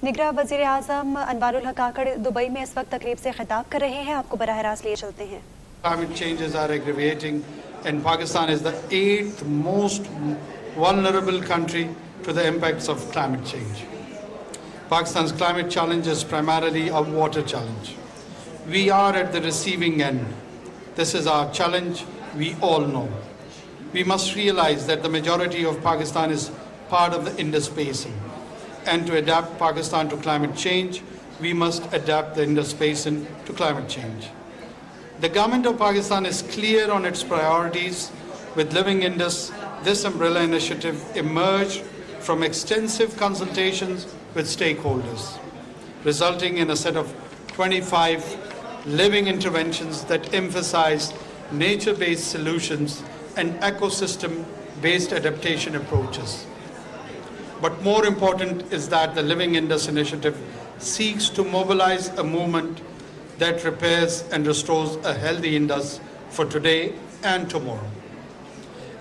निगरां वज़ीर आज़म अनवारुल हक काकड़ दुबई में इस वक्त तकरीब से खिताब कर रहे हैं। आपको बराह रास्त लिए चलते हैं। Climate changes are aggravating, and Pakistan is the 8th most vulnerable country to the impacts of climate change. Pakistan's climate challenge is primarily a water challenge. We are at the receiving end. This is our challenge, we all know. We must realize that the majority of Pakistan is part of the Indus Basin. And to adapt Pakistan to climate change, we must adapt the Indus Basin to climate change. The government of Pakistan is clear on its priorities. With Living Indus, this umbrella initiative emerged from extensive consultations with stakeholders, resulting in a set of 25 living interventions that emphasize nature-based solutions and ecosystem-based adaptation approaches. But more important is that the Living Indus initiative seeks to mobilize a movement that repairs and restores a healthy Indus for today and tomorrow.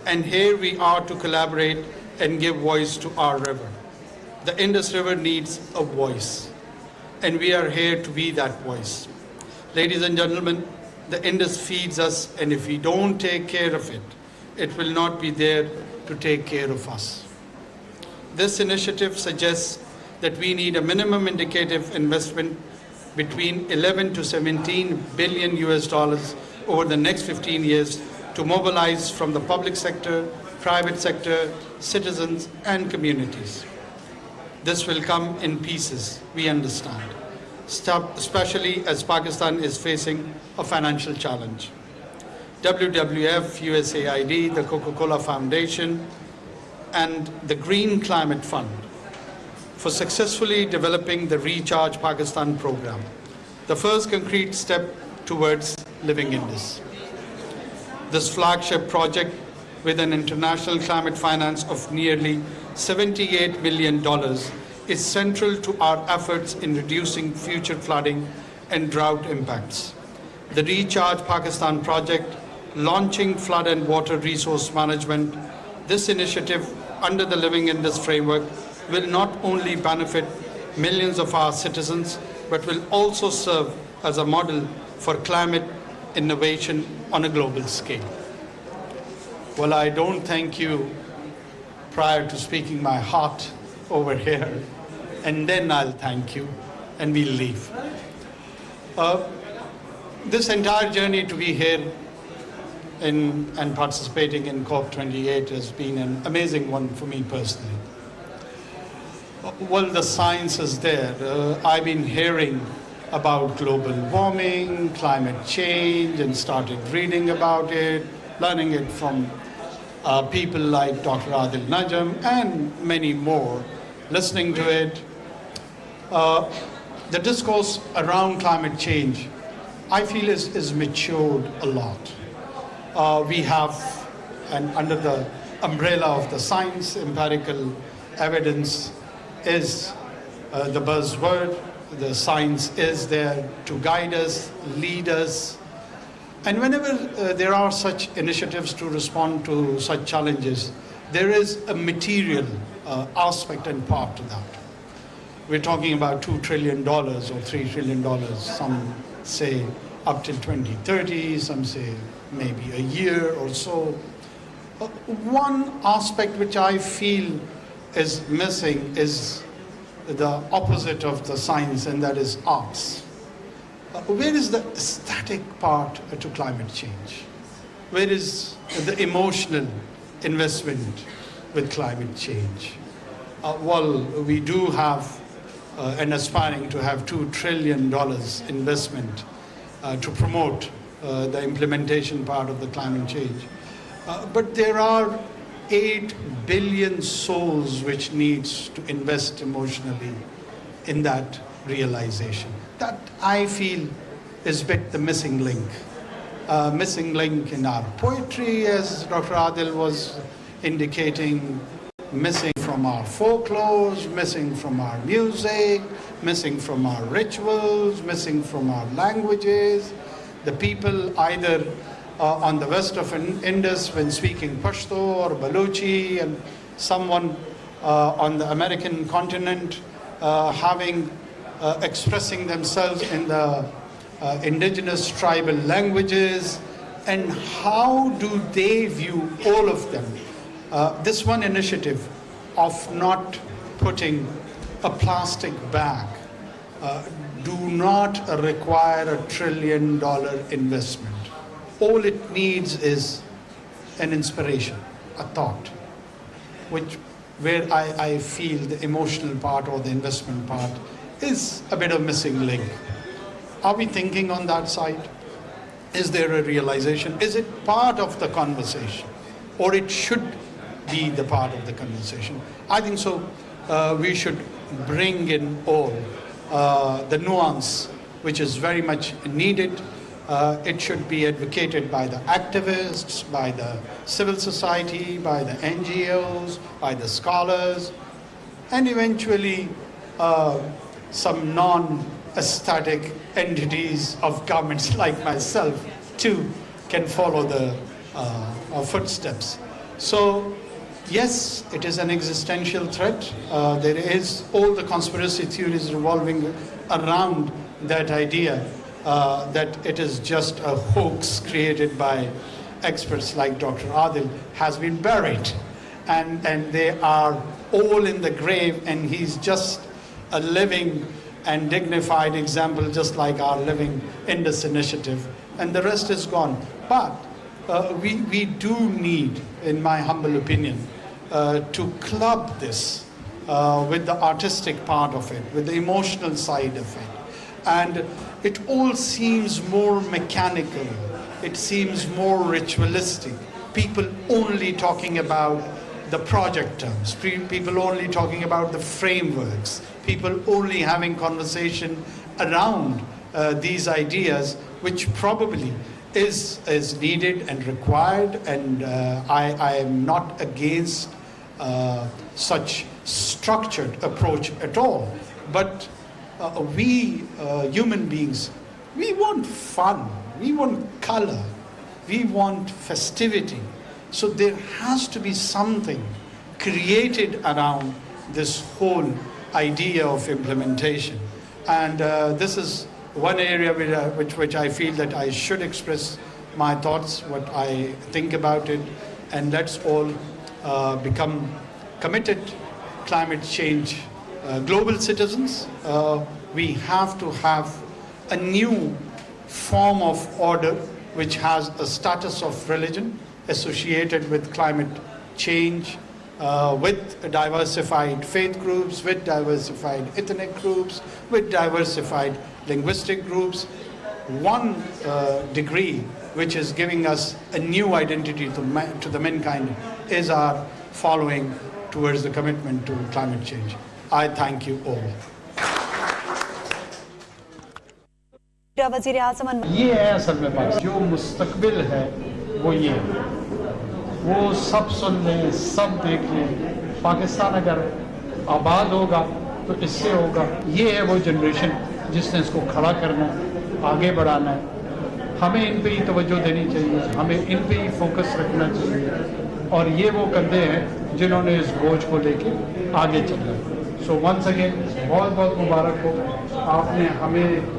And here we are to collaborate and give voice to our river. The Indus River needs a voice, and we are here to be that voice. Ladies and gentlemen, the Indus feeds us, and if we don't take care of it, it will not be there to take care of us. This initiative suggests that we need a minimum indicative investment between 11 to 17 billion US dollars over the next 15 years to mobilize from the public sector, private sector, citizens and communities. This will come in pieces, we understand, especially as Pakistan is facing a financial challenge. WWF, USAID, the Coca-Cola Foundation, and the Green Climate Fund for successfully developing the Recharge Pakistan program, the first concrete step towards Living Indus. This flagship project, with an international climate finance of nearly $78 million, is central to our efforts in reducing future flooding and drought impacts. The Recharge Pakistan project, launching flood and water resource management, this initiative under the Living Indus framework will not only benefit millions of our citizens, but will also serve as a model for climate innovation on a global scale. Well, I don't thank you prior to speaking my heart over here, and then I'll thank you, and we'll leave. This entire journey to be here and participating in COP28 has been an amazing one for me personally. Well, the science is there. I've been hearing about global warming, climate change, and started reading about it, learning it from people like Dr. Adil Najam and many more, listening to it. The discourse around climate change, I feel, is matured a lot. We have, and under the umbrella of the science, empirical evidence is the buzzword. The science is there to guide us, lead us. And whenever there are such initiatives to respond to such challenges, there is a material aspect and part to that. We're talking about $2 trillion or $3 trillion. Some say up till 2030, some say maybe a year or so. One aspect which I feel is missing is the opposite of the science, and that is arts. Where is the aesthetic part to climate change? Where is the emotional investment with climate change? Well, we do have and aspiring to have $2 trillion investment to promote the implementation part of the climate change. But there are 8 billion souls which needs to invest emotionally in that realization. That, I feel, is a bit the missing link. Missing link in our poetry, as Dr. Adil was indicating, missing from our folklores, missing from our music, missing from our rituals, missing from our languages. The people either on the west of Indus when speaking Pashto or Balochi, and someone on the American continent expressing themselves in the indigenous tribal languages, and how do they view all of them? This one initiative of not putting a plastic bag do not require $1 trillion investment. All it needs is an inspiration, a thought, where I feel the emotional part or the investment part is a bit of missing link. Are we thinking on that side? Is there a realization? Is it part of the conversation? Or it should be the part of the conversation? I think so. We should bring in all the nuance which is very much needed. It should be advocated by the activists, by the civil society, by the NGOs, by the scholars, and eventually some non-aesthetic entities of governments like myself too can follow the footsteps. So yes, it is an existential threat. There is all the conspiracy theories revolving around that idea that it is just a hoax created by experts like Dr. Adil has been buried, and they are all in the grave, and he's just a living and dignified example, just like our Living Indus initiative, and the rest is gone. But we do need, in my humble opinion, to club this with the artistic part of it, with the emotional side of it. And it all seems more mechanical. It seems more ritualistic. People only talking about the project terms. People only talking about the frameworks. People only having conversation around these ideas, which probably is needed and required. And I am not against such structured approach at all. But we human beings, we want fun, we want color, we want festivity. So there has to be something created around this whole idea of implementation. And this is one area which I feel that I should express my thoughts, what I think about it, and let's all become committed climate change global citizens. We have to have a new form of order which has a status of religion associated with climate change, with diversified faith groups, with diversified ethnic groups, with diversified linguistic groups. One degree which is giving us a new identity to the mankind is our following towards the commitment to climate change. I thank you all. वज़ीर आज़म ये है असल में बात, जो मुस्तकबिल है वो ये है, वो सब सुन लें, सब देख लें। पाकिस्तान अगर आबाद होगा तो इससे होगा। ये है वो जनरेशन जिसने इसको खड़ा करना है, आगे बढ़ाना है। हमें इन पे ही तवज्जो देनी चाहिए, हमें इन पे ही फोकस रखना चाहिए, और ये वो कंधे हैं जिन्होंने इस बोझ को लेके आगे चलना है। सो वंस अगेन बहुत बहुत मुबारक हो, आपने हमें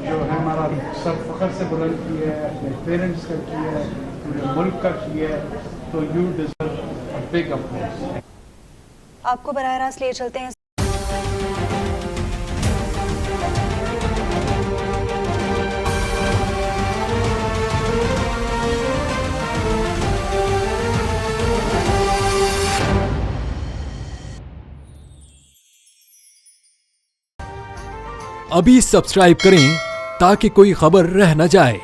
जो है हमारा सर फख्र से बुलंद किया है, अपने पेरेंट्स का किया है, पूरे मुल्क का किया है, तो you deserve a big applause. आपको बराह रास्त ले चलते हैं। अभी सब्सक्राइब करें ताकि कोई खबर रह न जाए।